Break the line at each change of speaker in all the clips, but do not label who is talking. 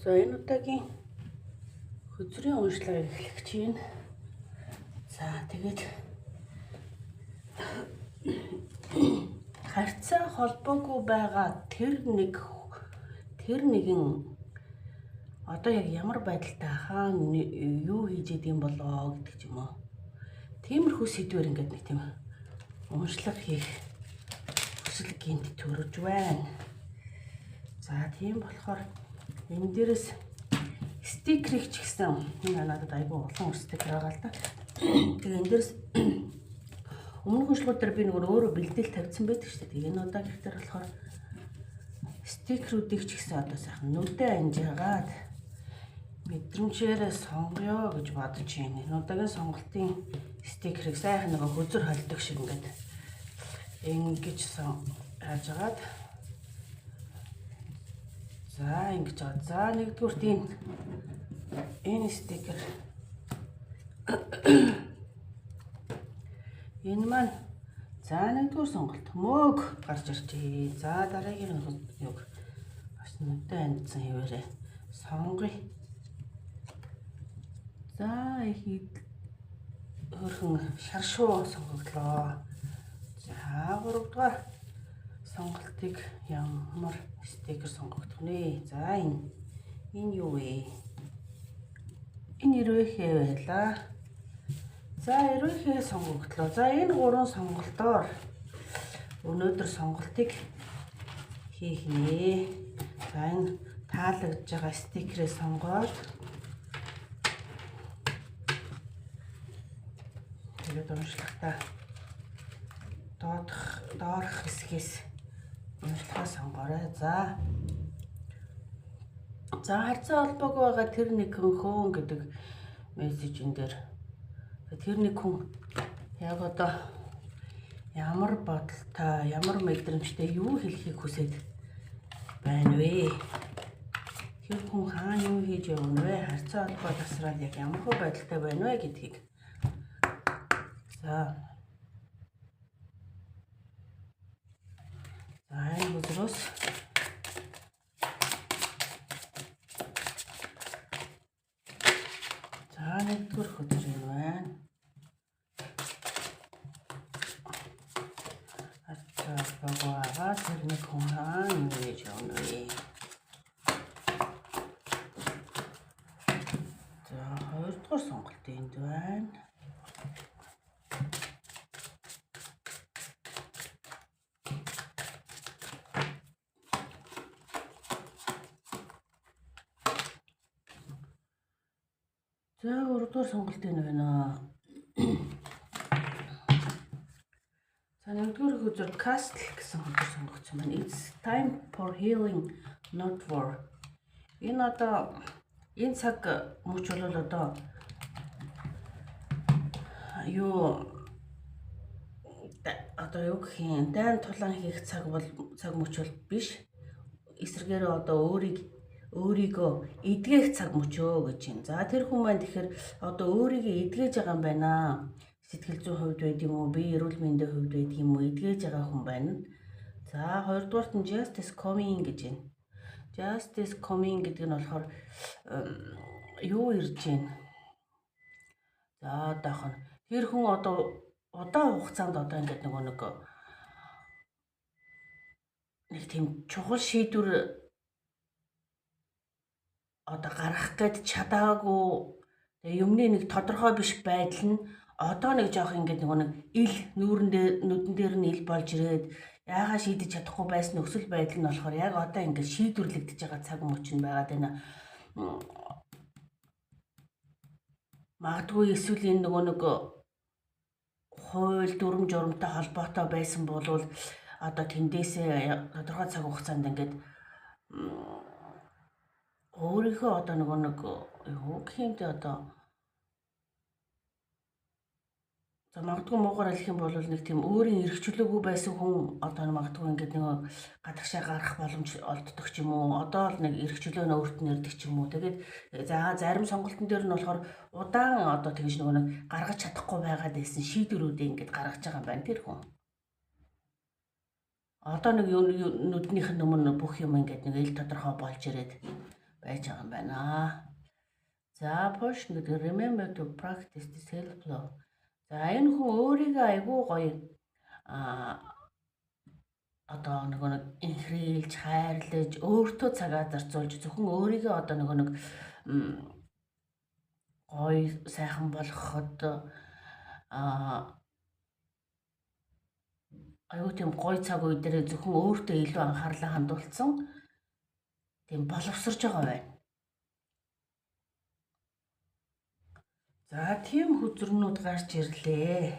За энэ удаагийн хөзрийн уншлага эхлэх чинь. За тэгээд харьцаа холбоогүй байгаа тэр нэгэн одоо яг ямар байдалтай хаана юу хийж идэм болоо гэдэг ч юм уу. Тиймэрхүү сэдвэр ингээд нэг тийм уншлага хийх хүсэл гинт төрж байна. За тийм болохоор энэ дээрээс стикерийг ч гэсэн энэ надад айгүй олон стикер байгаа л да. Тэгээ энэ дээрээс өмнөх уншлагууд дээр би нэг өөрөө бэлдээл тавьсан байдаг шүү дээ. Энэ удаа гэхээр болохоор стикерүүдийг ч гэсэн одоо сайхан нүдэ анжаагаад мэдрэмжээрээ сонгоё гэж бодож байна. Энэ удаагийн сонголтын стикерийг сайхан нэг хөзөр холдог шиг ингээд ингэж хаажгаад за ингэж байгаа. За нэгдүгürt энэ стикер энэ маань за нэгдүгээр сонголт мөөг гарч ирчээ. За дараагийн юг бас нүдэ андсан хэвээрээ сонгоё. За их хөрхөн шаршуу сонгогдлоо. За 3-р сонголтыг ямар стикер сонгогдох нэ? За энэ юу вэ? Энэ ирвэхээ байлаа. За ирвэхээ сонгогдлоо. За энэ 3 сонголтоор өнөөдөр сонголтыг хийх нэ. За энэ таалагдж байгаа стикерээ сонгоод тэгээд уншлагатаа доорх хэсгээс уншлагаа сонгоорой. За харьцаа холбоогүй байгаа тэр нэг хүн гэдэг мессежэн дээр тэр нэг хүн яг одоо ямар бодолтой, ямар мэдрэмжтэй юу хэлхийг хүсэж байна вэ? Тэр хүн хаана юу хийж явна вэ? Харьцаа холбоо тасраад яг ямар хөө байдалтай байна вэ гэдгийг. За энэ хөзрөөс за нэгдүгээр хөзөр юм байна. Харьцаа холбоогаа тэр нэг хүн хаана юу хийж явна вэ? За 2-р сонголт энд байна. За 3-р сонголт энэ байна. За 1-р хөзөр castle гэсэн хөзөр сонгогдсон байна. It's time for healing, not war. Энэ одоо энэ цаг мөч бол одоо юу гэх юм дайн тулаан хийх цаг мөч бол биш. Эсрэгээр одоо өөрийгөө эдгэх цаг мөчөө гэж юм. За тэр хүн маань тэгэхээр одоо өөрийгөө эдгэж байгаа юм байна. Сэтгэл зүйн хувьд байд юм уу, бие эрүүл мэндийн хувьд байд юм уу, эдгэж байгаа хүн байна. За 2-дугаарт нь justice coming гэж байна. Justice coming гэдэг нь болохоор юу ирж байна? За одоох нь тэр хүн одоо удаан хугацаанд одоо ингээд нэг тийм чухал шийдвэр одоо гаргах гээд чадаагүй юмны нэг тодорхой биш байдал нь одоо нэг жоох ингээд нэг ил нүдэн дээр нь ил болж ирээд яагаад шийдэж чадахгүй байсан нөхцөл байдал нь болохоор яг одоо ингээд шийдвэрлэгдэж байгаа цаг мөч нь байгаад байна. Магадгүй эсвэл энэ нэг хууль дүрм журамтай холбоотой байсан бол одоо тэндээсээ тодорхой цаг хугацаанд ингээд өөрийнхөө одоо юу гэх юм бэ одоо за магадгүй муугаар хэлэх юм бол нэг тийм өөрийн эрх чөлөөгүй байсан хүн одоо магадгүй ингээд нэг гадагшаа гарах боломж олддог ч юм уу. Одоо л нэг эрх чөлөө өөрт нь ирдэг ч юм уу. Тэгээд за зарим сонголтын дээр нь болохоор удаан одоо тэгж нэг гаргаж чадахгүй байгаад байсан шийдвэрүүдээ ингээд гаргаж байгаа юм байна тэр хүн. Одоо нэг нүднийх нь өмнө бүх юм ингээд нэг ил тодорхой болж ирээд байж байгаа юм байна. За push гэдэг remember to practice the self love. За энэ хүн өөрийгөө айгүй гоё одоо нэг инхрийлж, хайрлаж, өөртөө цагаа зарцуулж зөвхөн өөрийгөө одоо нэг гоё сайхан болгоход аюу тийм гоё цаг үе дээр зөвхөн өөртөө илүү анхаарлаа хандуулсан тийм боловсрож байгаа байна. За тийм хүзрнүүд гарч ирлээ.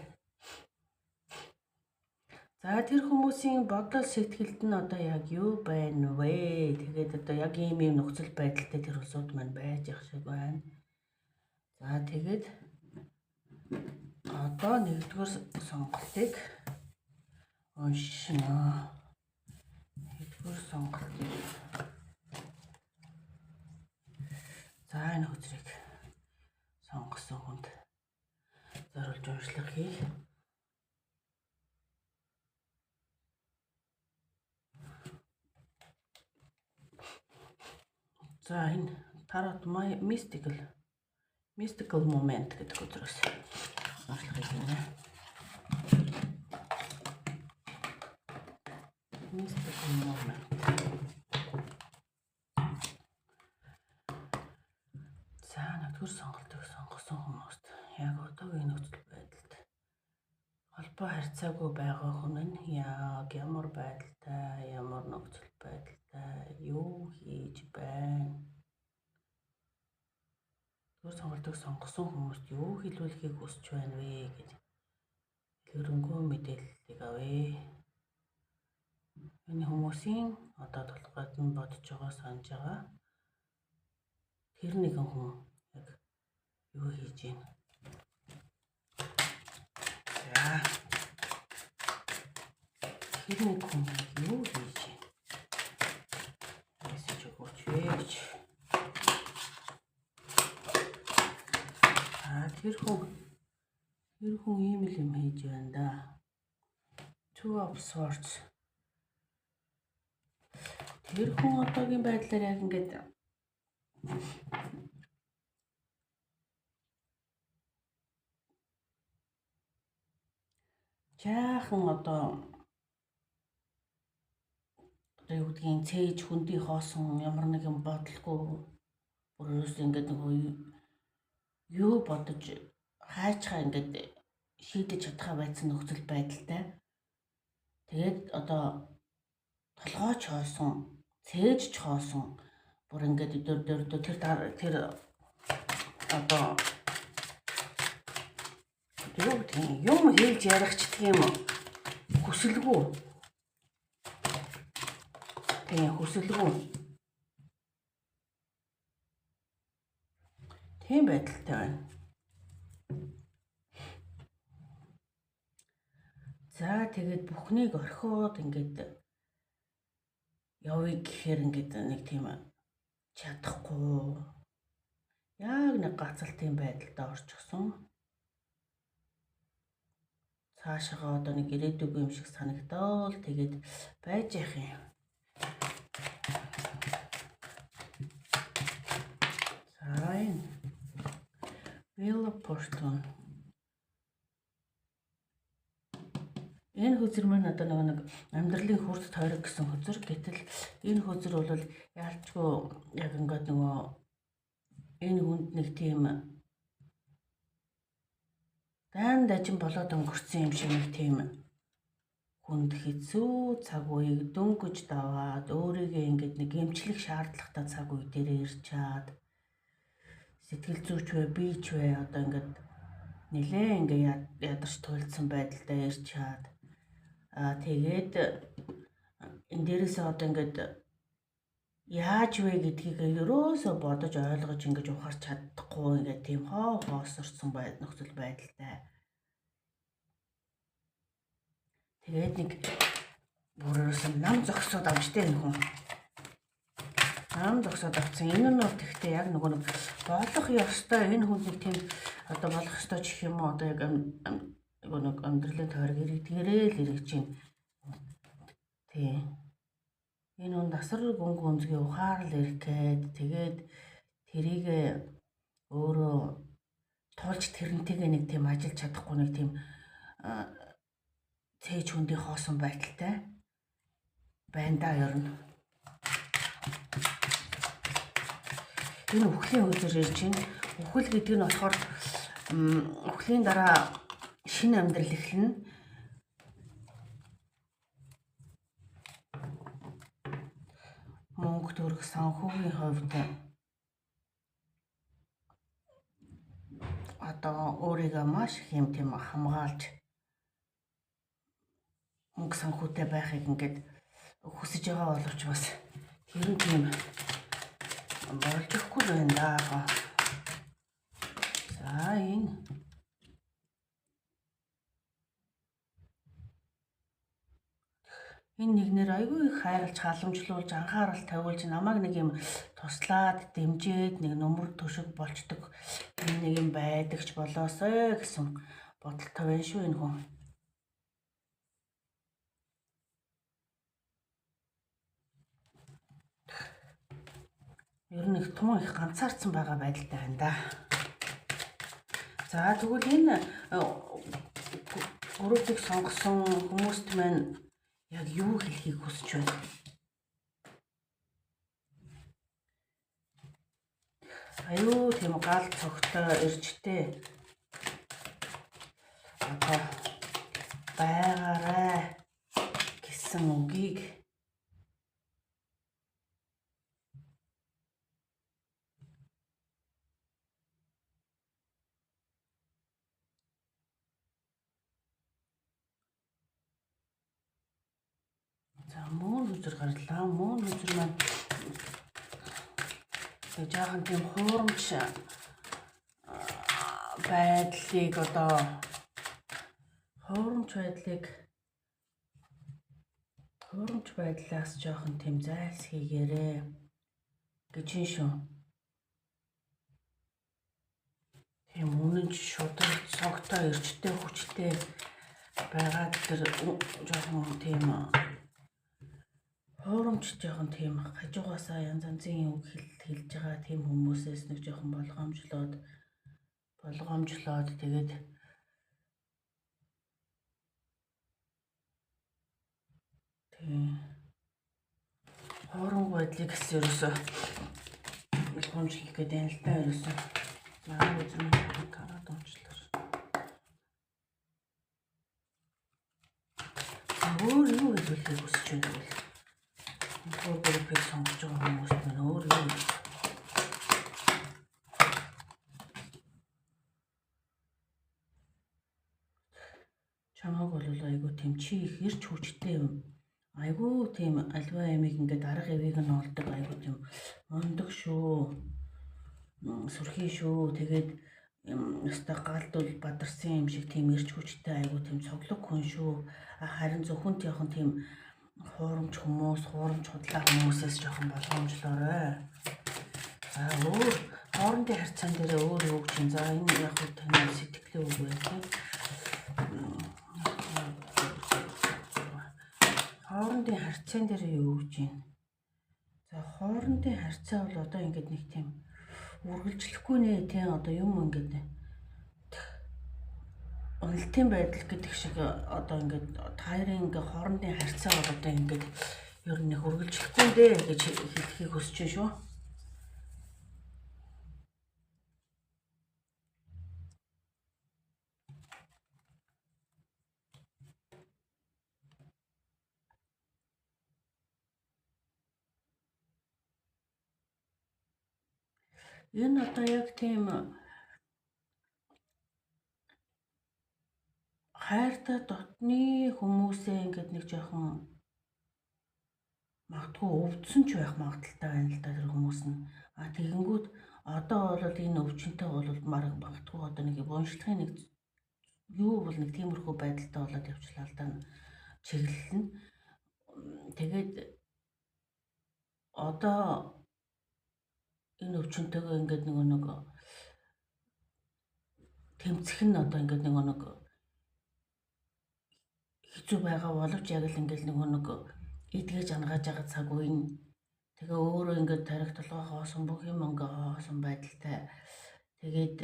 За тэр хүмүүсийн бодол сэтгэлд нь одоо яг юу байна вэ? Тэгээд одоо яг ийм нөхцөл байдалтай тэр улсууд маань байж явах шиг байна. За тэгээд одоо нэгдүгээр сонголтыг уншина. Нэгдүгээр сонголтыг. За энэ хүзрийг сонгосон хүнд зориулж уншлага хийх. За энэ Tarot Mystical Moment гэдэг үгээс уншлага хийнэ. Mystical Moment. За нэгдүгээр сонголтыг сонгосон хүмүүст яг одоогийн нөхцөл байдалд холбоо харьцаагүй байгаа хүн нь яг ямар байдалтай, ямар нөхцөл байдалтай юу хийж байна? Тэгвэл сонголтыг сонгосон хүмүүст юу хэлүүлэхийг хүсэж байна вэ гэдэг хөрөнгөө мэдээллийг авъя. Энэ хүмүүсийн одоо толгойд нь бодож байгаа, санаж байгаа тэр нэгэн хүн яг юу хийж байна? За тэр нэг хүн юу хийж байна? Мессеж өгөөч вэж. Тэр хүн ийм л юм хийж байна да. Two of Swords. Тэр хүн одоогийн байдлаар яг ингээд жаахан одоо юу гэдгийг цээж хүндий хоосон ямар нэгэн бодлого өөрөөс ингээд нэг юу бодож хайчхаа ингээд шийдэж чадхаа байсан нөхцөл байдалтай. Тэгээд одоо толгойч хоосон, цээж хоосон бүр ингээд дөр тэр одоо юу гэдгийг юм хэлж ярих ч тийм хүсэлгүй. Тийм хүсэлгүй. Тийм байдалтай байна. За тэгээд бүхнийг орхиод ингээд явъя гэхээр ингээд нэг тийм чадахгүй. Яг нэг гацалтын байдалд орчихсон. Цаашаага одоо нэг ирээдүгөө юм шиг санагдал тэгээд байж явах юм. За энэ Wheel of Fortune. Энэ хөзөр маань одоо нэг амьдралын хүрд тойрог гэсэн хөзөр. Гэтэл энэ хөзөр бол яалчгүй яг ингээд нөгөө энэ хүнд нэг тийм дан дажин болоод өнгөрсөн юм шиг нэг тийм хүнд хэцүү цаг үеийг дөнгөж даваад өөрийгөө ингээд нэг эмчлэх шаардлагатай цаг үе дээр ирж чаад сэтгэл зүйч вэ, бийч вэ одоо ингээд нэлээ ингээд ядарч туйлдсан байдалтай ирж чаад тэгээд энэ дээрээс одоо ингээд яаж вэ гэдгийг ерөөсөө бодож ойлгож ингэж ухаарч чадахгүй ингээд тийм хоосорсон нөхцөл байдалтай. Тэгээд нэг бүрөөсөн нам зогсоод авчтай энэ хүн. Нам зогсоод авсан. Энэ нь бол тэгтээ яг нөгөө нэг болох ёстой энэ хүн нэг тийм одоо болох ёстой ч юм уу одоо яг нэг амьдралын тойрог иргэдгээрээ л иргэж байна. Тийм. Энэ хүн насар гүн гүнзгий ухаарал ирэх гээд тэгээд тэрийг өөрөө туулж тэрнтэйгээ нэг тийм ажиллаж чадахгүй нэг тийм цээж хүндий хоосон байдалтай байна да ер нь. Энэ үхлийн үзэр ирж байна. Үхэл гэдэг нь болохоор үхлийн дараа шинэ амьдрал эхэлнэ. Мөнгө төгрөг санхүүгийн хувьд одоо өөрийгөө маш их юм тийм хамгаалж мөнгө санхүүтэй байхыг ингээд хүсэж байгаа боловч бас тэр нь тийм болж ихгүй байна даа. За энэ нэгнэр айгүй их хайрлж халамжлуулж анхаарал тавиулж намайг нэг юм туслаад дэмжиж нэг нөмөр төшөг болчдөг нэг юм байдагч болоосой гэсэн бодолтой байна шүү энэ хүн. Ер нь их тун их ганцаардсан байгаа байдалтай байна да. За тэгвэл энэ группыг сонгосон хүмүүст маань яг юу хэлхийг хүсэж байна? Аюу тийм гал цогтой иржтэй одоо байгаарай гэсэн үгийг мөн үзэр гарлаа. Мөн үзэр маань жаахан тийм хуурамч байдлыг одоо хуурамч байдлаас жаахан тийм зайлс хийгээрээ гэж юм шүү. Тийм үнэн шударга цогтой эрчтэй хүчтэй байгаад тэр жаахан тийм хуурамч жоохон тийм хажуугаасаа янз янзын үг хэлж байгаа тийм хүмүүсээс нэг жоохон болгоомжлоод тэгээд тийм хуурамч байдлыг гэсэн ерөөсөө болгоомжлох гэдэг юм л та ерөөсөө наа үзэн караад онцлоо. Өөр юу хэлэх хүсэж байна вэ? Өөр группыг сонгож байгаа хүмүүс маань өөр юу чамайг бол айгүй тийм чи их эрч хүчтэй юм. Айгүй тийм альва ямиг ингээд арга эвийг нь олдог айгүй тийм мундаг шүү. Сүрхий шүү. Тэгээд өстой галдул бадарсан юм шиг тийм эрч хүчтэй айгүй тийм цоглог хүн шүү. Харин зөвхөн жоохон тийм хуурамч худлаа хүмүүсээс жоохон болгоомжлоорой. За өөр хоорондын харьцаан дээр өөр юу гэж юм. За энэ яг хөө таны сэтгэлийн үг байх. Хоорондын харьцаан дээр юу гэж юм. За хоорондын харьцаа бол одоо ингээд нэг тийм үргэлжлэхгүй нэ тийм одоо юм ингээд уналтын байдал гэдэг шиг одоо ингээд таарын ингээд хоорондын харьцаа бол одоо ингээд ер нь үргэлжлэхгүй дээ гэж хэлхийг хүсэж байна шүү. Энэ одоо яг тийм хайртай дотны хүмүүсээ ингээд нэг жоохон магадгүй өвдсөн ч байх магадaltaй байна л да тэр хүмүүс нь. Тэгэнгүүт одоо бол энэ өвчнөд бол магадгүй одоо нэг уншлагын нэг юу бол нэг тиймэрхүү байдалтай болоод явчлаа л да чиглэлнэ. Тэгээд одоо энэ өвчнөдөө ингээд нэг тэмцэх нь одоо ингээд нэг хэцүү байгаа боловч яг л ингээд нэг идгэж ангааж байгаа цаг үе нь тэгээ өөрөө ингээд тарих толгой хоосон бүх юм ингээ хоосон байдалтай тэгээд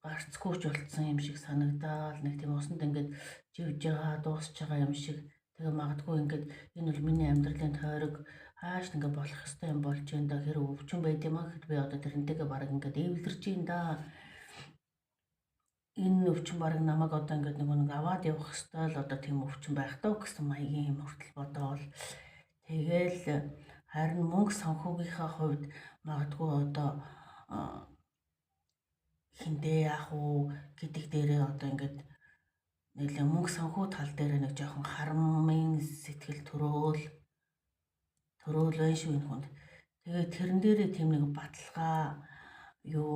гарцгүйч болцсон юм шиг санагдаал нэг тийм усанд ингээд живж байгаа дуусч байгаа юм шиг тэгээ магадгүй ингээд энэ бол миний амьдралын тойрог хааш ингээ болох ёстой юм болж энэ да хэрэг өвчин байд юм аа гэхэд би одоо тэрнтэйгээ бараг ингээд эвлэрч юм да энэ өвчин бараг намайг одоо ингээд нэг аваад явах ёстой л одоо тийм өвчин байх таа гэсэн маягийн юм хүртэл бодоол тэгэл харин мөнгө санхүүгийнхаа хувьд магадгүй одоо хиндээ яах уу гэдэг дээрээ одоо ингээд нэлээ мөнгө санхүү тал дээр нэг жоохон харамын сэтгэл төрөөл байна шүү энэ хүнд. Тэгээд тэрэн дээрээ тийм нэг баталгаа юу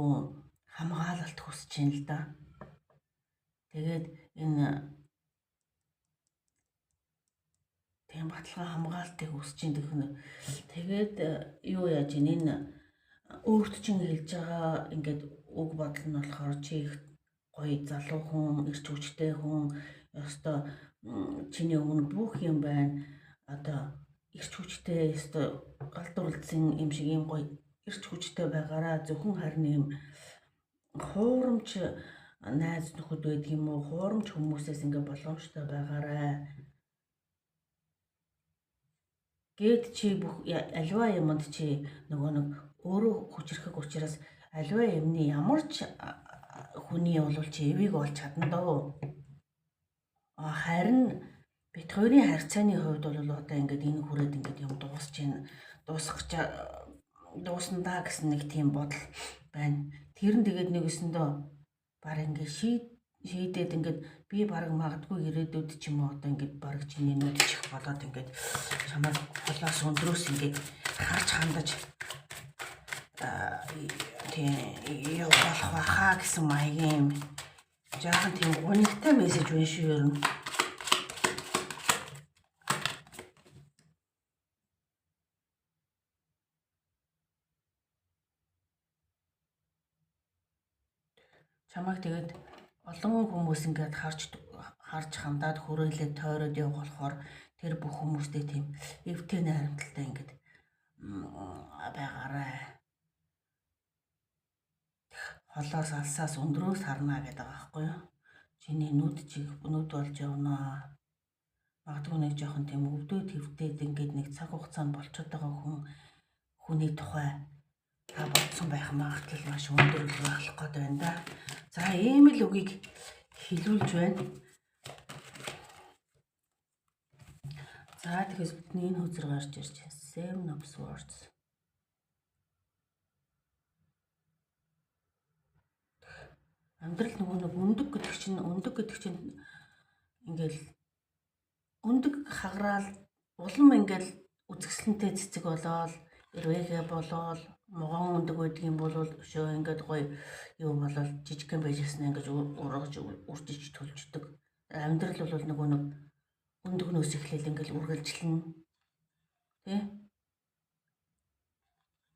хамгаалалт хүсэж байна л да. Тэгээд энэ тийм баталгаа хамгаалтыг хүсэж байна. Тэгээд юу яаж энэ өөрт чинь хэлж байгаа ингээд үг бодол нь болохоор чи их гоё залуу хүн, эрч хүчтэй хүн, ёстой чиний өмнө бүх юм байна. Одоо эрч хүчтэй ёстой галдууралдсан юм шиг юм гоё эрч хүчтэй байгаараа зөвхөн харин юм хуурамч найз нөхөд байдаг юм уу? Хуурамч хүмүүсээс ингээ боломжтой байгаарай. Гэт чи бүх альва юмд чи нөгөө нэг өөрөө хүчрэх учраас альва юмны ямар ч хүний бол чи эвийг олж чадна доо. Харин бит хоёрын харьцааны хувьд бол одоо ингээд энэ хүрээд ингээд юм дуусч байна. Дуусандаа гэсэн нэг тийм бодол байна. Тэр нь тэгээд нэгэсэндөө баг ингээд шийдээд ингээд би баг магадгүй ирээдүйд ч юм уу одоо ингээд баг чиний нүдчих болоод ингээд чамайг холоос өндрөөс ингээд харж хандаж тийм юу болох байхаа гэсэн маягийн жаахан тийм гонигтай мессеж байна шүү ер нь. Чамайг тэгээд олон хүмүүс ингээд харж хандаад хүрээлээд тойроод явах болохоор тэр бүх хүмүүстэй тийм эвтэй найрамдалтай ингээд байгаарай. Холоос алсаас өндрөөс харна гэдэг байгаа байхгүй юу? Чиний нүд болж явна. Магадгүй нэг жоохон тийм өвдөө твтээд ингээд нэг цаг хугацаанд болчиход байгаа хүний тухай та бодсон байх магадлал маш өндөр болох гэдэг байна да. За ийм л үгийг хэлүүлж байна. За тэгэхээр бидний энэ хөзөр гарч ирж Seven of Swords. Амьдрал нөгөө нэг өндөг гэдэг чинь ингээл өндөг хаграал улам ингээл үзэсгэлэнтэй цэцэг болоод эрвэгээ болоод могоон өндөг байдаг юм бол өшөө ингээд гоё юу болоод жижигхэн байжсэн ингээд ургаж үржиж төлждөг. Амьдрал бол нөгөө нэг өндөгнөөс эхлээл ингээд үргэлжлэн тий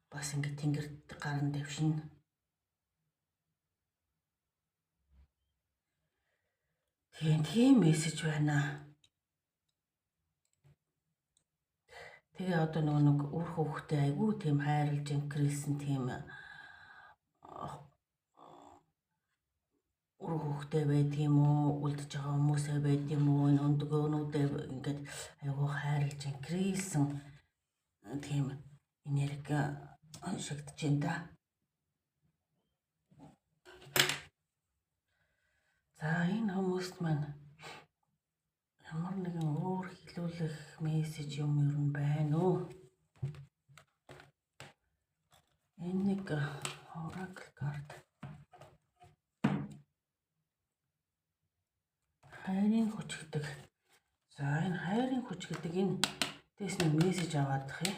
бас ингээд тэнгэрт гарна дэвшин. Тийм мессеж байна. Тэгээ одоо нөгөө нэг үр хөвгтэй айгүй тийм хайрлж инкрилсэн тийм үр хөвгтэй байдаг юм уу? Үлдэж байгаа хүмүүсээ байдаг юм уу? Энэ өндөгөөнүүдээ ингээд айгүй хайрлж инкрилсэн тийм энерги шигдэж байна да. За энэ хүмүүст маань ямар нэгэн өөр хэлүүлэх мессеж юм ер нь байна уу? Энэ нэг oracle card. Хайрын хүч гэдэг. За энэ хайрын хүч гэдэг энэ дэс нэг мессеж аваадах юм.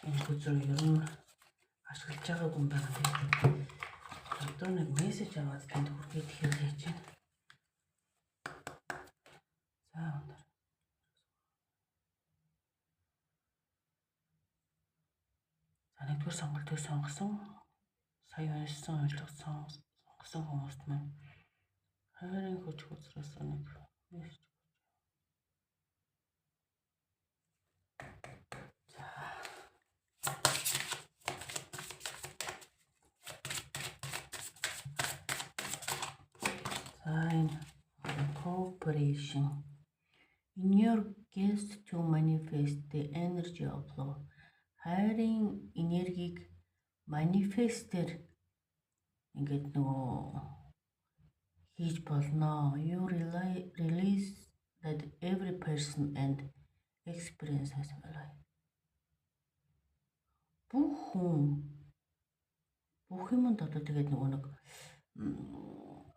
Энэ хүчээр ер нь ашиглаж байгаа юм байна. Одоо нэг мессеж аваад тэнд хүргээд хэлж байна. За өндөр. За нэгдүгээр сонголтыг сонгосон. Сая уншсан сонгосон хүмүүст маань хайрын хүч хүзрээс нэг мессеж. sign of cooperation. In your quest to manifest the energy of love. Хайрын энергийг манифестер ингээд нөгөө хийж болно. You realize that every person and experience has value. Бүх юмд одоо тэгээд нөгөө нэг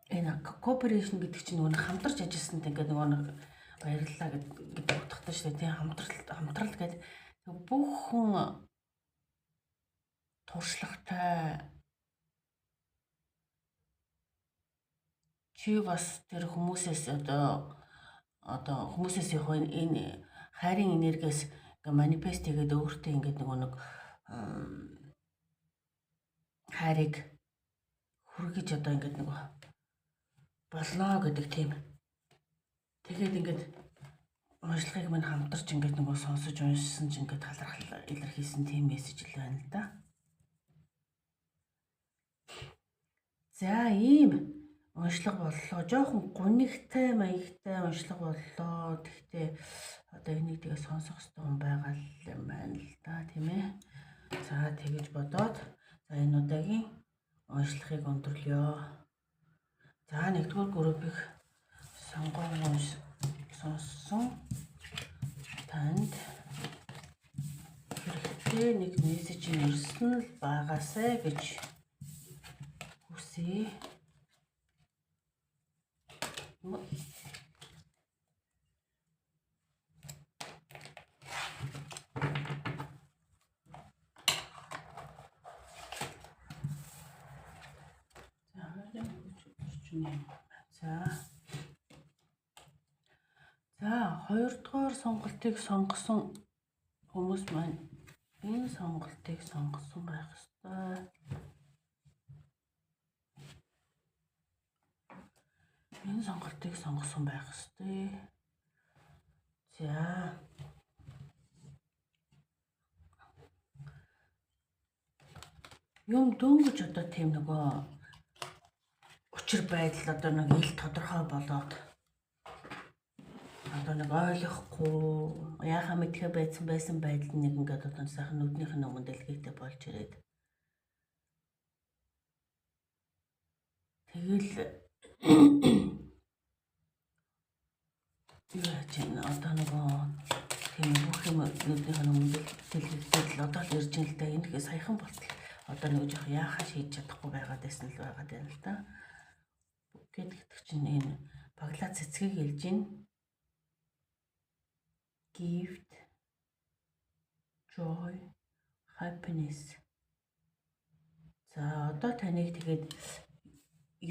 энэ cooperation гэдэг чинь нөгөө хамтарч ажилласанд ингээд нөгөө нэг баярлалаа гэдэг утгатай шүү дээ. Хамтрал гэдэг бүх хүн туршлагатай чи бас тэр хүмүүсээс одоо хүмүүсээс яг энэ хайрын энергиэс манифест хийгээд өөртөө ингээд нэг хайрыг хүргэж одоо ингээд нэг болно гэдэг тийм. Тэгээд ингээд уншлагыг мань хамтарч ингээд нэг сонсож уншсан ч ингээд талархал илэрхийлсэн тийм мессеж л байна л да. За ийм уншлага боллоо. Жохон гунигтай маягтай уншлага боллоо. Гэхдээ одоо энийг тэгээ сонсох хэрэгтэй хүн байгаа юм байна л да, тийм ээ. За тэгэж бодоод за энэ удаагийн уншлагыг өндөрлөё. За нэгдүгээр группийг сонссон танд хэрэгтэй нэг мессеж ирсэн л байгаасай гэж хүсье. За хоёрдугаар сонголтыг сонгосон хүмүүс маань энэ сонголтыг сонгосон байх ёстой. Энэ сонголтыг сонгосон байх ёстой. За юм дөнгөж одоо тийм нөгөө учир байдал одоо нэг ил тодорхой болоод одоо нэг ойлгохгүй яхаа мэдхэ байсан байдал нэг ингээд одоо сайхан нүднийх нь өмнө дэлгэйтэй болж ирээд тэгэл яаж юм одоо нөгөө тийм бүх юм нүднийх нь өмнө дэлгэйтэй одоо л ирж ин л да энэхээ саяхан болтол одоо нэг жоох яахаа шийдэж чадахгүй байгаад байсан л да. Гэдэг чинь энэ баглаа цэцгийг хэлж гин gift joy happiness. За одоо таныг тэгээд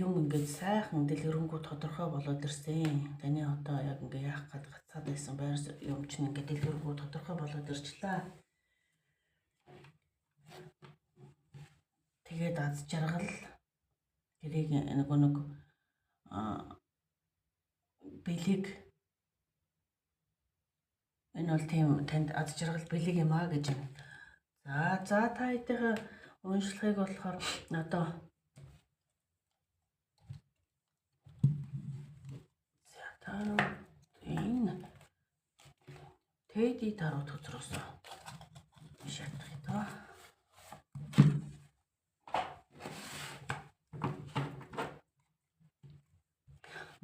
юм ингээд сайхан дэлгэрэнгүй тодорхой болоод ирсэн. Таны одоо яг ингээ яах гээд гацаад байсан байр юм чинь ингээд дэлгэрэнгүй тодорхой болоод ирчлээ. Тэгээд аз жаргал тэрийг нэг бэлэг энэ бол тийм танд аз жаргал бэлэг юм аа гэж юм. За та хэдийхээ уншлагыг болохоор одоо за та энэ тэди таруу төзрөөсөө шатах ёо.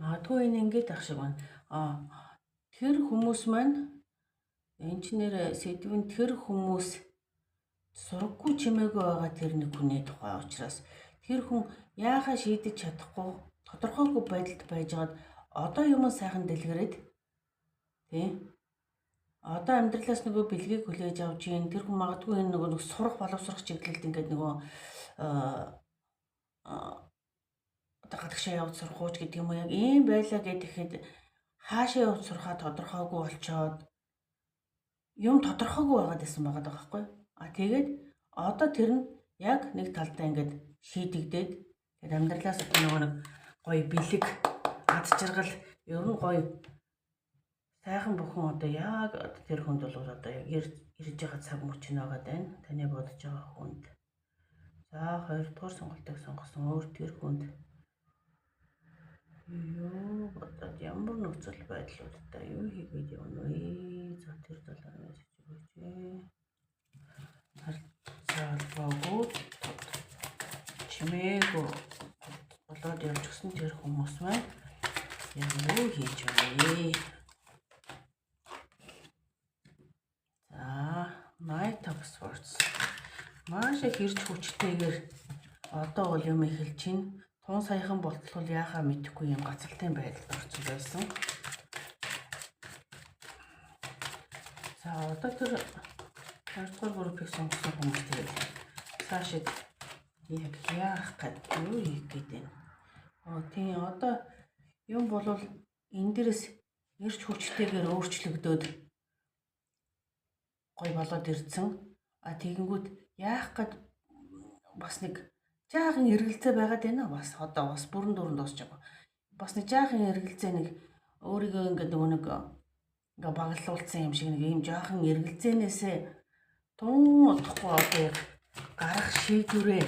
Магадгүй энэ ингэж ах шиг байна. Тэр хүмүүс маань энчнэр сэдвэн тэр хүмүүс сургаггүй чимээгүй байгаа тэр нэг хүний тухай учраас тэр хүн яахаа шийдэж чадахгүй тодорхойгүй байдалд байжгаад одоо юм сайхан дэлгэрээд тий одоо амьдралаас нөгөө бэлгийг хүлээж авч ийн тэр хүн магадгүй энэ нөгөө сурах боловсрох чиглэлд ингээд нөгөө одоо гадагшаа явж сурах ууч гэдэг юм уу яг ийм байлаа гэхэд хаашаа явж сурахаа тодорхойгүй болчоод юм тодорхойгүй байгаад байсан байгаа байхгүй. Тэгээд одоо тэр нь яг нэг талдаа ингээд шийдэгдээд тэгээд амьдралаас нөгөө нэг гоё бэлэг аз жаргал ер нь гоё сайхан бүхэн одоо яг тэр хүнд бол одоо яг ирж байгаа цаг мөч нэгээд байна. Таны бодож байгаа хүнд. За хоёрдугаар сонголтыг сонгосон өөр тэр хүнд Юу бодоод ямар нөхцөл байдлуудтай юу хийгээд явна вэ? За тэр долоороос чигөөч. Харцаалбаагүй чимээгүй болоод явчихсан тэр хүмүүс маань яг юу хийж байна вэ? За, Night of Swords. Маш их ирж хүчтэйгээр одоо бол юм эхэлж чинь. Тун саяхан болтол яхаа мэдэхгүй юм гацалтын байдалд орсон байсан. За одоо тэр 2-р группийг сонгосон хүмүүс тэгээд цаашид яг яах гэдэг юу хийх гэдэг юм. Тийм одоо юм бол энэ дээрээс ирж хүчтэйгээр өөрчлөгдөөд гой болоод ирсэн. Тэгэнгүүт яах гээд бас нэг жаахан эргэлзээ байгаад байна. Бас одоо бас бүрэн дүүрэн дуусч байгаа. Бас нэг жаахан эргэлзээ нэг өөрийгөө ингээд нэг баглуулсан юм шиг нэг ийм жаахан эргэлзээнээсээ тун удахгүй одоо яг гарах шийдвэрээ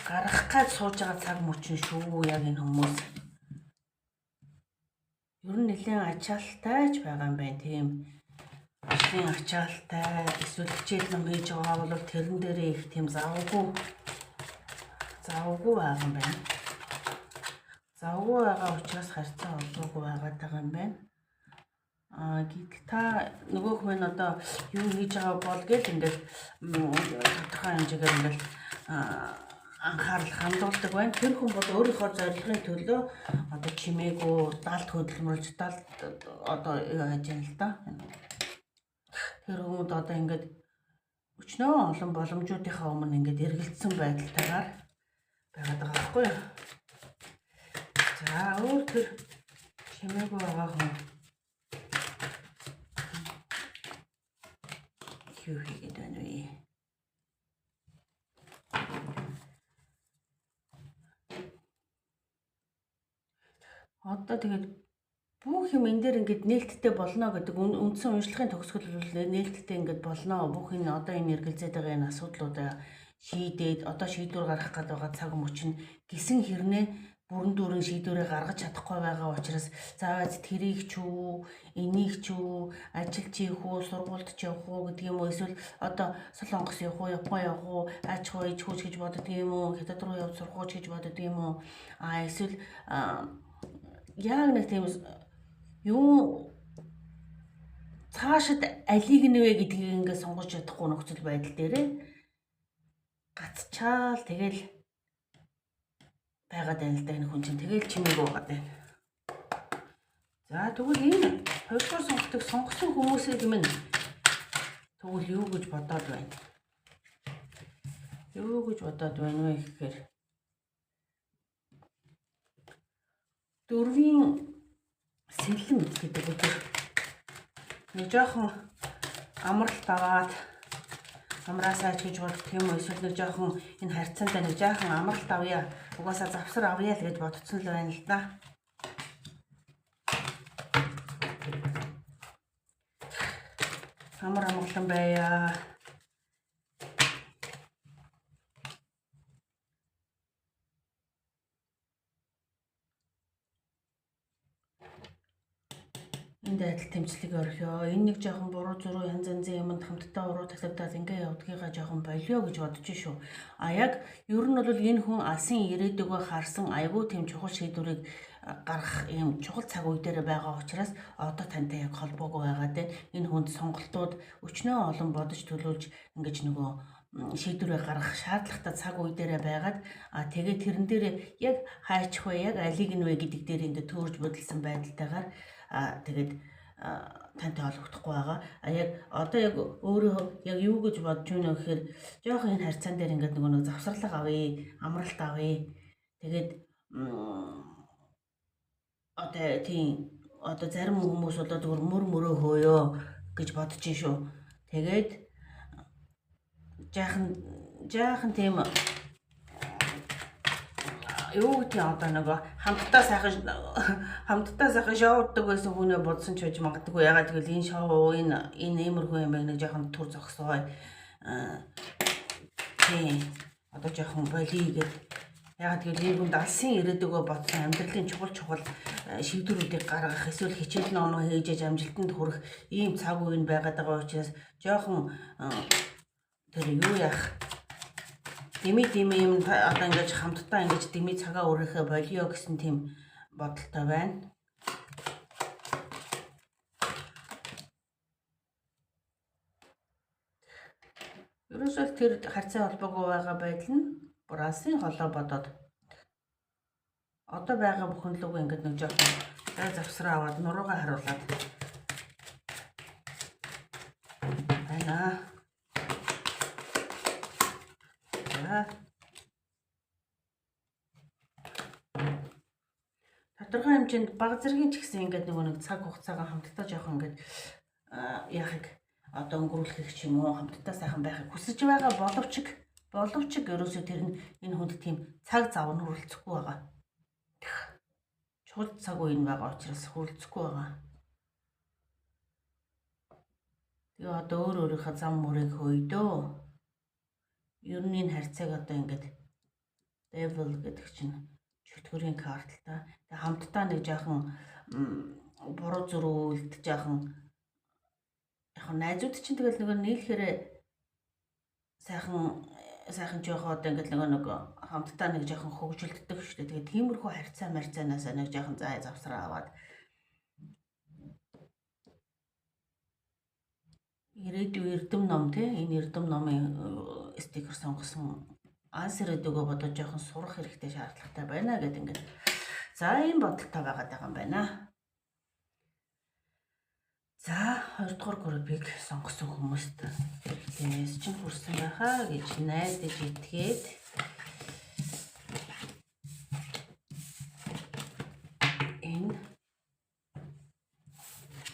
гаргах гэж сууж байгаа цаг мөчин шүү яг энэ хүмүүс. Ер нь нэлээд ачаалтайч байгаа юм байна тийм. Ажлын ачаалтай эсвэл хичээл ном хийж байгаа бол тэрэн дээрээ их тийм завгүй байгаа юм байна. Завгүй байгаа учраас харьцаа олдоогүй байгаа юм байна. Гэтэл та нөгөөх минь одоо юу хийж байгаа бол гэж ингээд тодорхой хэмжээгээр ингээд анхаарал хандуулдаг байна. Тэр хүн бол өөрийнхөө зорилгын төлөө одоо чимээгүй далд хөдөлмөрлж далд одоо юу хийж байна л да. Тэр хүмүүс одоо ингээд өчнөө олон боломжуудынхаа өмнө ингээд эргэлзсэн байдалтайгаар байгаад байгаа байхгүй юу? За өөр тэр чимээгүй байгаа хүн юу хийгээд байна вэ? Одоо тэгээд бүх юм энэ дээр ингээд нээлттэй болно гэдэг үндсэн уншлагын төгсгөл бол нээлттэй ингээд болно. Бүх энэ одоо энэ эргэлзээд байгаа энэ асуудлуудаа шийдээд одоо шийдвэр гаргах гэдэг байгаа цаг мөчн гисэн хэрнээ бүрэн дүүрэн шийдвэрээ гаргаж чадахгүй байгаа учраас заавал тэрийг ч үү, энийг ч үү, ажилч хийх үү, сургуульд ч явах уу гэдэг юм уу эсвэл одоо Солонгос явах уу, Япон явах уу, аж ахуй хөгжих гэж боддог юм уу, хятад руу явж сурах гэж боддог юм уу? Эсвэл яг нэг тийм юу цаашид алийг нэвэ гэдгийг ингээд сонгож чадахгүй нөхцөл байдал дээрээ гацчаал тэгэл байгаад байна л да энэ хүн чинь тэгэл чимээгүй байгаад байна. За тэгвэл энэ хоёрдугаар сонголтыг сонгосон хүмүүсийг минь тэгвэл юу гэж бодоод байна? Юу гэж бодоод байна вэ гэхээр дөрвийн сэлэм гэдэг үг. Нэг жоохон амралт аваад амраасаа ч гэж боддог юм уу? Эсвэл нэг жоохон энэ харьцаанд нэг жоохон амралт авъя. Угаасаа завсар авъя л гэж бодцсон л байна л да. Амар амгалан байя. Энд адил тэмцлэг орхио. Энэ нэг жоохон буруу зуруу янз янзын юмд хамтдаа уруу тасагдаад ингээ явдгийгаа жоохон болио гэж бодож шүү. Яг ер нь бол энэ хүн алсын ирээдүгөө харсан айгүй тийм чухал шийдвэрийг гаргах юм чухал цаг үе дээр байгаа учраас одоо тантай яг холбоогүй байгаа дээ. Энэ хүнд сонголтууд өчнөө олон бодож төлөвлөж ингэж нөгөө шийдвэрээ гаргах шаардлагатай цаг үе дээр байгаад тэгээд тэрэн дээр яг хайчих вэ, яг алиг нь вэ гэдэг дээр ингээ төөрж бодолсон байдалтайгаар тэгээд тантай холбогдохгүй байгаа. Яг одоо яг өөрөө яг юу гэж бодож байна гэхээр жоохон энэ харьцаан дээр ингээд нэг завсарлага авъя, амралт авъя. Тэгээд одоо тийм одоо зарим хүмүүс одоо зөвхөн мөрөө хөөё гэж бодож ин шүү. Тэгээд жаахан тийм юу гэдэг одоо нэг хамтдаа сайхан шоуддаг байсан хүнээ бодсон ч байж магадгүй. Ягаад гэвэл энэ шоу энэ иймэрхүү юм байна нэг жоохон төр зогсгоо. Тийм одоо жоохон болий гэд Яг тэгэхээр нэгэн далсын ирээдүгөө бодсон амьдралын чухал шийдвэрүүдийг гаргах эсвэл хичээл ном хийж амжилтанд хүрэх ийм цаг үе нь байгаад байгаа учраас жоохон тэр юу яах дими юм одоо ингэж хамтдаа ингэж дими цагаа өргөхө болио гэсэн тийм бодолтой байна. Ерөөсөө тэр харьцаа холбоогүй байгаа байдал нь бүр алсын холоо бодоод одоо байгаа бүхэнлүүг ингэж нэг жоохон гай завсраа аваад нуруугаа харуулад байна. Тодорхой хэмжээнд бага зэргийн ч гэсэн ингээд нэг цаг хугацаагаа хамтдаа жоохон ингээд яахыг одоо өнгөрүүлэх ч юм уу хамтдаа сайхан байхыг хүсэж байгаа боловч ерөөсөө тэр нь энэ хүнд тийм цаг зав нь хүрэлцэхгүй байгаа. Чухал цаг үе нь байгаа учраас хүрэлцэхгүй байгаа. Тэгээ одоо өөрийнхөө зам мөрийг хөөдөө. Ер нь энэ харьцааг одоо ингээд devil гэдэг чинь чөтгөрийн карт л та. Тэгээ хамтдаа нэг жаахан буруу зөрүүлд жаахан яг найзууд чинь тэгэл нэг нийлэхээрээ сайхан жоохоо одоо ингээд нэг хамтдаа нэг жаахан хөгжилддөг шүү дээ. Тэгээ тиймэрхүү харьцаа марцаанаас нэг жаахан зай завсраа аваад ирээдүйн эрдэм ном энэ эрдэм номын стикер сонгосон алс ирээдүгөө бодож жоохон сурах хэрэгтэй шаардлагатай байна гэдэг ингээд за ийм бодолтой байгаад байгаа юм байна. За 2 дугаар группыг сонгосон хүмүүст тиймээс ч хүрсэн байхаа гэж найдаж итгээд энэ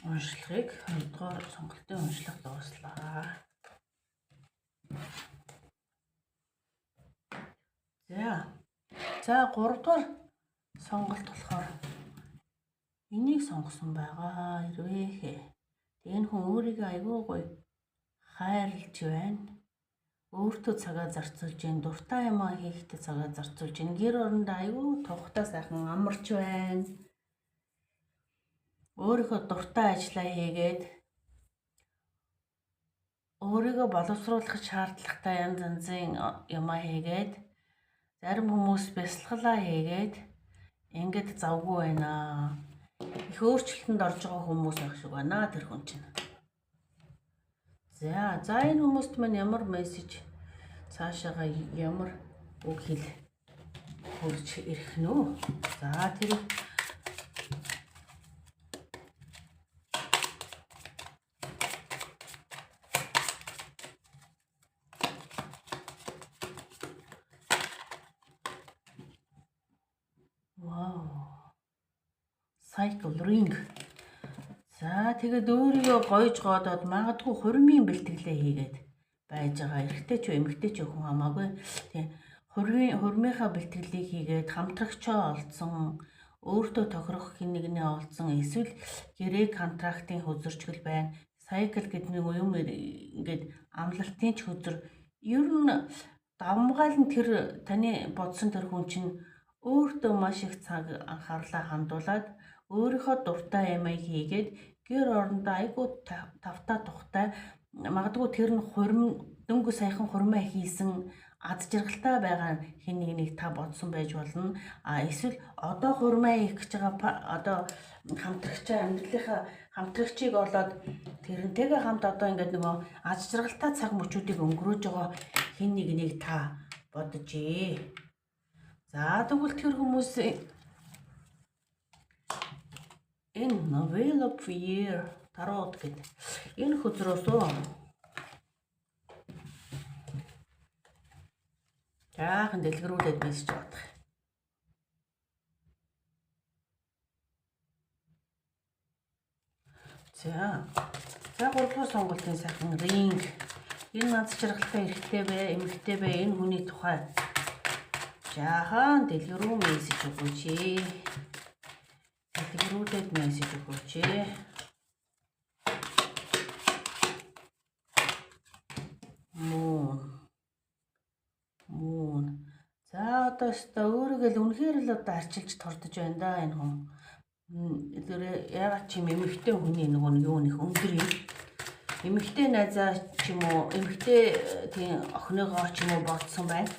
уншлагыг 2 дугаар сонголтын уншлага дууслаа. За 3 дугаар сонголт болохоор энийг сонгосон байгаа. Хэрвээ энэ хүн өөрийгөө аягүй гоё хайрлж байна. Өөртөө цагаа зарцуулж байна. Дуртай юм хийхдээ цагаа зарцуулж байна. Гэр орондоо аягүй тухтай сайхан амарч байна. Өөрийнхөө дуртай ажлаа хийгээд өөрийгөө боловсруулах шаардлагатай янз янзын юм хийгээд зарим хүмүүс бясалгалаа хийгээд ингээд завгүй байна. Их өөрчлөлтөнд орж байгаа хүмүүс байх шиг байна тэр хүн чинь. За энэ хүмүүст маань ямар мессеж цаашаага ямар үг хэл хүрч ирэх нөө. За тэр cycle ring. За тэгээд өөрийгөө гоёж гоодоод магадгүй хурмын бэлтгэлээ хийгээд байж байгаа. Эрэгтэй ч эмэгтэй ч хүн хамаагүй. Тийм хурмынхаа бэлтгэлийг хийгээд хамтрагчаа олдсон, өөртөө тохирох хэн нэгнээ олдсон, эсвэл гэрээ контрактын хөзөрчгөл байна. Cycle гэдэг нэг юм ингээд амлалтын ч хөзөр. Ер нь давмгаал нь тэр таны бодсон тэр хүн чинь өөртөө маш их цаг анхаарлаа хандуулад өөрийнхөө дуртай юмыг хийгээд гэр орондоо айгүй тавтаа тухтай магадгүй тэр нь дөнгө сайхан хурмаа хийсэн ад жаргалтай байгаа хэн нэг та бодсон байж болно. Эсвэл одоо хурмаа хийх гэж байгаа одоо амьдралынхаа хамтрагчийг олоод тэрнтэйгээ хамт одоо ингээд нөгөө ад жаргалтай цаг мөчүүдийг өнгөрөөж байгаа хэн нэг та бодожээ. За тэгвэл тэр хүмүүс энэ novel of year тарууд гэдэг энэ хөзрөөсөө яахан дэлгэрүүлээд мессеж бодох. За 3 дугаар сонголтын сайхан ring. Энэ над жаргалтай эрэгтэй бэ, эмэгтэй бэ, энэ хүний тухай жаахан дэлгэрүү мессеж өгөөч. Дэлгэрүүлээд мессеж өгөөч. Moon. За одоо өстой өөрийгөө л үнэхээр л одоо арчилж тордож байна да энэ хүн. Тэр ягаад ч юм эмэгтэй хүний нөгөө нэг юу нэх өндөр юм. Эмэгтэй найзаа ч юм уу, эмэгтэй тийм охиныгоо ч юм уу бодсон байна.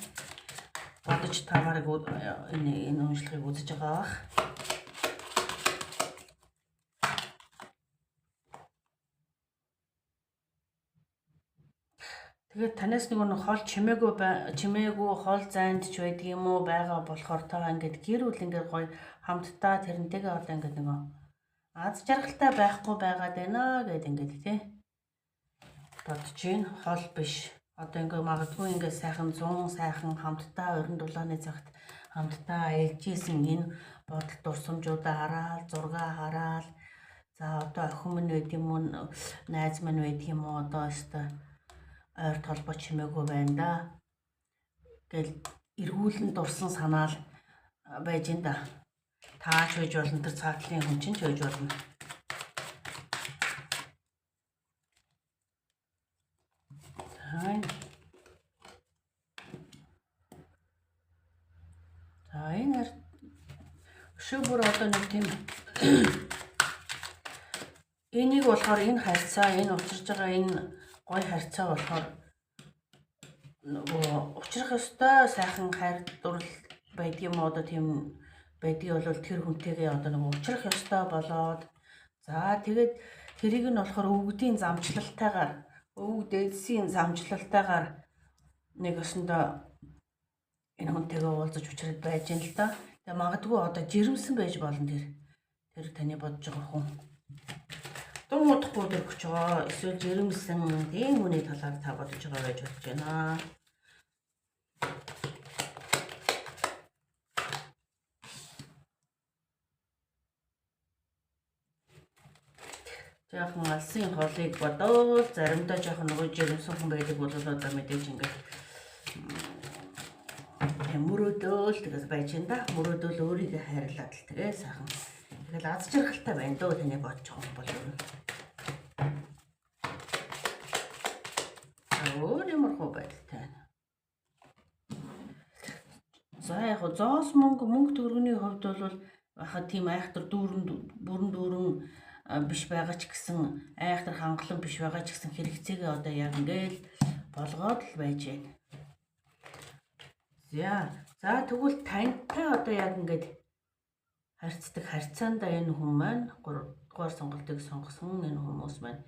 Бодож тамарыг энэ уншлагыг үзэж байгаа бах. Тэгээд танаас нэг хол чимээгүй хол зайд ч байдаг юм уу байгаа болохоор та ингээд гэр бүл ингээд гоё хамтдаа тэрнтэйгээ одоо ингээд нөгөө аз жаргалтай байхгүй байгаад байна гэд ингээд тий бодож байна. Хол биш. Одоо ингээд магадгүй ингээд сайхан 100 сайхан хамтдаа орон дулааны цагт хамтдаа ээлжсэн энэ бодол дурсамжуудаа хараад зургаа хараад за одоо охин минь байд юм уу найз минь байд юм уу одоо өстой ойр толбоо чимээгүй байна да гэл эргүүлэн дурсан санаал байж энэ да. Тааж байж болно тэр цаатлын хүн чинь ч байж болно. За энэ өшөө бүр одоо нэг тийм энийг болохоор энэ харьцаа энэ учирж байгаа энэ гой харьцаа болохоор нөгөө учрах ёстой сайхан хайр дурлал байдгийн юм одоо тийм байдгийг бол тэр хүнтэйгээ одоо нөгөө учрах ёстой болоод за тэгээд тэрийг нь болохоор өвгдийн замчлалтайгаар өвөг дээдсийн замчлалтайгаар нэг өсөндөө энэ хүнтэйгээ уулзаж учраад байж юм л да. Тэгээ магадгүй одоо жирэмсэн байж болно тэр таны бодож байгаа хүн. Дуудахгүй дөрвч байгаа эсвэл жирэмсэн тийм хүний талаар та бодож байгаа байж болж байна. Жаахан алсын холыг бодоод заримдаа жаахан нөгөө жирэмсэн хүн байдаг бол одоо мэдээж ингээд мөрөөдөөл тэгээс байж энэ да. Мөрөөдөөл өөрийгөө хайрлаад л тэгээ сайхан. Тэгэл аз жаргалтай байна дөө таны бодож байгаа бол юу. Өөр юмрхуу байдалтай. За яг зоос мөнгө төгрөгийн хувьд бол хаа тийм айхтар бүрэн дүүрэн биш байгаа ч гэсэн айхтар хангалан биш байгаа ч гэсэн хэрэгцээгээ одоо яг ингээл болгоод л байж байна. За тэгвэл тантай одоо яг ингээд харьцдаг харьцаанда энэ хүн маань 3 дугаар сонголтыг сонгосон энэ хүмүүс маань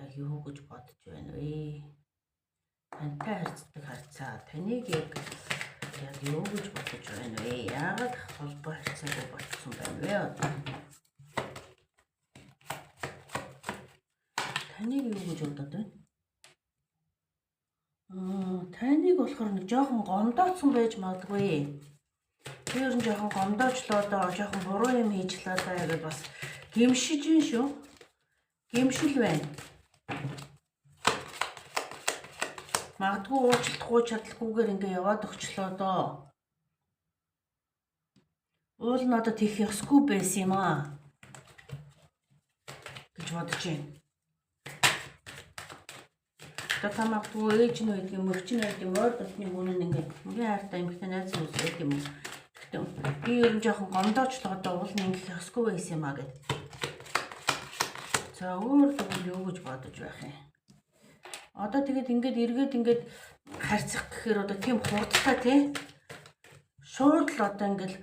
яг юу гэж бодож байна вэ? Тантай харьцдаг харьцаа таныг яг юу гэж бодож байна вэ? Яагаад холбоо харьцаагүй болчихсон байна вэ одоо? Таныг юу гэж бодоод байна? Таныг болохоор нэг жоохон гомдооцсон байж магадгүй. Тэр нь жоохон гомдоочлоо доо жоохон буруу юм хийчлээ даа гэж бас гэмшиж юм шүү. Гэмшил байна. Магадгүй уучлахгүй чадлаггүйгээр ингээ яваад өгчлөө доо. Уул нь одоо тийх ёсгүй байсан юм аа гэж бодож байна. Одоо та магадгүй ээж нь байдаг юм, өвчин байдаг юм, ойр дотны хүн нь ингээ хамгийн хайртай эмэгтэй найз хүмүүс байдаг юм. Би ер нь жоохон гомдоочлоо доо уул нь ингээ ёсгүй байсан юм аа гэд. За өөр тэгвэл юу гэж бодож байх юм. Одоо тэгээд ингээд эргээд ингээд харьцах гэхээр одоо тийм хурдтай тий. Шууд л одоо ингээд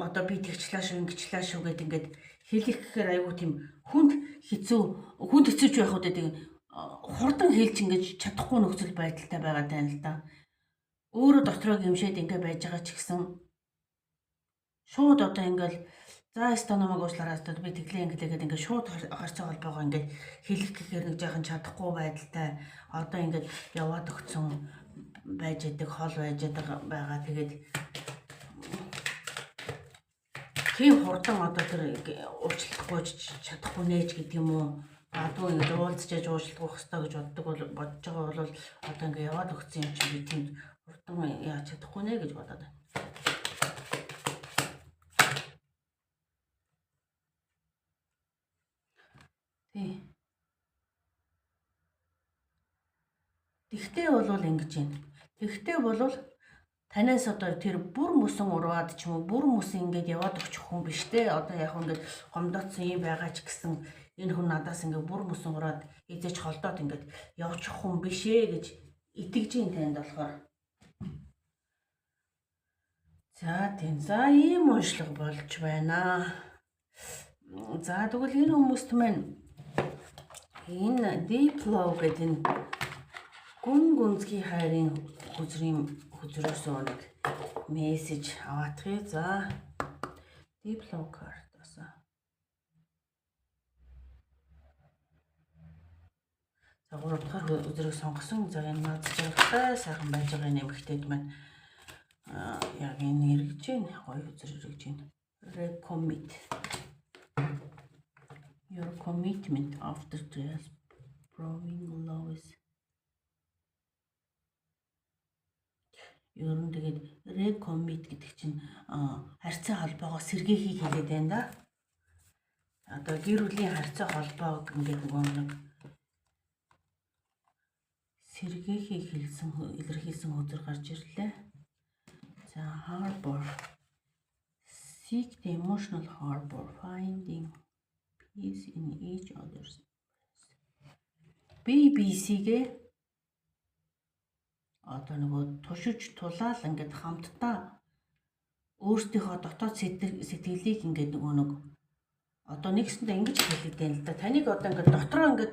одоо би тэгчлээ шүү ингэчлээ шүү гэд ингээд хэлэх гэхээр айгүй тийм хүнд хэцүүж байх үедээ тийм хурдан хэлж ингэж чадахгүй нөхцөл байдалтай байгаа тань л да. Өөрөө дотроо гимшээд ингээд байж байгаа ч гэсэн шууд одоо ингээд за яста намайг уучлаарай та би тэглээ ингээд ингээд шууд харьцаа холбоогоо ингээд хэлэх гэхээр нэг жаахан чадахгүй байдалтай одоо ингээд яваад өгсөн байж байгаа хол байж байгаа тэгээд тийм хурдан одоо тэр уучлахгүй чадахгүй нээж гэдэг юм уу адуу ингээд уулзчааж уучлах хэрэгтэй гэж бодож байгаа бол одоо ингээд яваад өгсөн юм чи би тийм хурдан яаж чадахгүй нэ гэж бодоод байна. Тэгтээ бол ингэж байна. Тэгтээ бол танаас одоо тэр бүр мөсөн ураад ч юм уу бүр мөсөн ингээд яваад өгчих хүн биш те. Одоо яг ингээд гомдоцсон юм байгаа ч гэсэн энэ хүн надаас ингээд бүр мөсөн ураад эзэж холдоод ингээд явчих хүн биш ээ гэж итгэж ин танд болохоор. За тийм. За ийм уншлага болж байна. За тэгвэл энэ хүмүүст маань энэ deep love гэдэг энэ гүн гүнзгий хайрын хүзрээс нэг мессеж аваадах. За deep love card аса. За 3 дахь үзрийг сонгосон. За энэ наад зэрэгтэй сайхан байж байгаа нэмэгтэйд маань яг энэ хэрэгж байна. Гоё үзэр хэрэгж байна. Recommit. Your commitment after proving love is. Ер нь тэгээд recommit гэдэг чинь харьцаа холбоогоо сэргээхийг хэлээд байна да. Одоо гэр бүлийн харьцаа холбоог ингээд нэг сэргээхийг илэрхийлсэн хөзөр гарч ирлээ. За harbor. Seek the emotional harbor, finding peace in each other's. BBC-гээ одоо нөгөө тушиж тулаал ингээд хамтдаа өөрсдийнхөө дотоод сэтгэлийг ингээд нөгөө нэг одоо нэгсэндээ ингэж хэлээд байна л да. Таныг одоо ингээд дотроо ингээд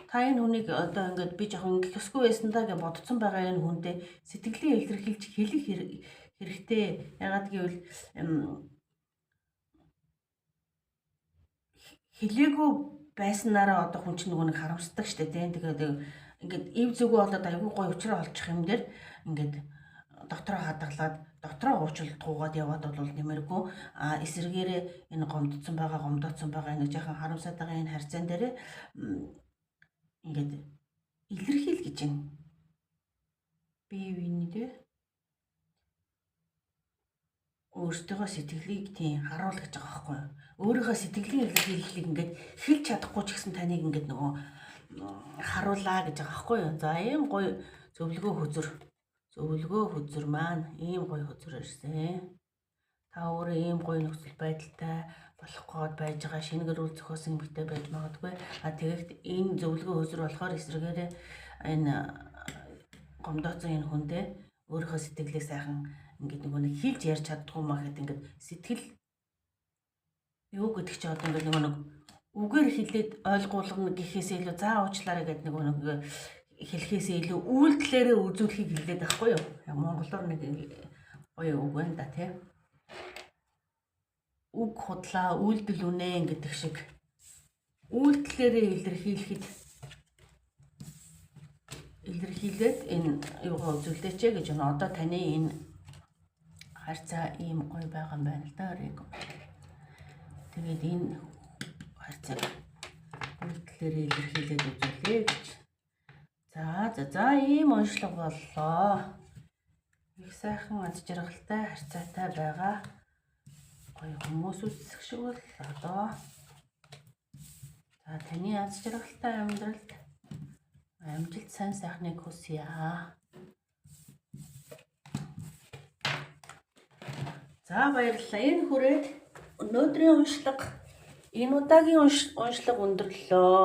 та энэ хүнийг одоо ингээд би жоохон ингэх ёсгүй байсан даа гэж бодсон байгаа энэ хүнтэй сэтгэлээ илэрхийлж хэлэх хэрэгтэй. Ягаад гэвэл хэлээгүй байснараа одоо хүн чинь нөгөө нэг харамсдаг штэ тийм. Тэгээд ингээд ив зүгөө болоод аягүй гоё уучраа олчих юм дээр ингээд дотроо хадгалаад дотроо уучлалгуугаад яваад бол нэмэргүй эсэргээрээ энэ гомдсон байгаа энэ жоохон харамсаад байгаа энэ харьцаан дээр ингээд илэрхийл гэж байна. Би винидэ өөртөө сэтгэлийг тийм харуул гэж байгаа байхгүй юу? Өөрийнхөө сэтгэлийн илэрхийллийг ингээд хэлж чадахгүй ч гэсэн таныг ингээд нөгөө харуулаа гэж байгаа байхгүй юу? За ийм гоё зөвлөгөө хөзөр маань ийм гоё хөзөр ирсэн. Та өөрөө ийм гоё нөхцөл байдалтай болох гээд байж байгаа шинэ гэр бүл зохиосон эмэгтэй байж магадгүй. Тэгэхэд энэ зөвлөгөө хөзөр болохоор эсрэгээрээ энэ гомдооцсон энэ хүндээ өөрийнхөө сэтгэлийг сайхан ингээд нөгөө нэг хэлж ярьж чаддгүй маа гэхэд ингээд сэтгэл юу гэдэг чи одоо ингээд нөгөө нэг үгээр хэлээд ойлгуулгана гэхээс илүү заа уучлаарай гэдэг нөгөө нэг хэлхээс илүү үйлдэлээрээ үзүүлэхийг хэлээд байхгүй юу? Монголоор нэг гоё үг байна да тий. Үг худлаа үйлдэл үнэ гэдэг шиг үйлдэлээрээ илэрхийлээд энэ юугаа үзүүлээч гэж байна. Одоо таны энэ харьцаа ийм гоё байгаа юм байна л да. Тэгээд энэ харьцааг үйлдэлээрээ илэрхийлээд үзүүлээ гэж. За ийм уншлага боллоо. Их сайхан аз жаргалтай харьцаатай байгаа гоё хүмүүс үсэх шиг боллоо. За таны аз жаргалтай амьдралд амжилт сайн сайхныг хүсье. За баярлалаа. Энэ хүрээд өнөөдрийн уншлага энэ удаагийн уншлага өндөрлөө.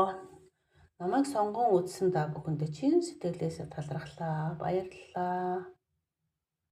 Намайг сонгон үзсэн та бүхэндээ чин сэтгэлээсээ талархлаа. Баярлалаа.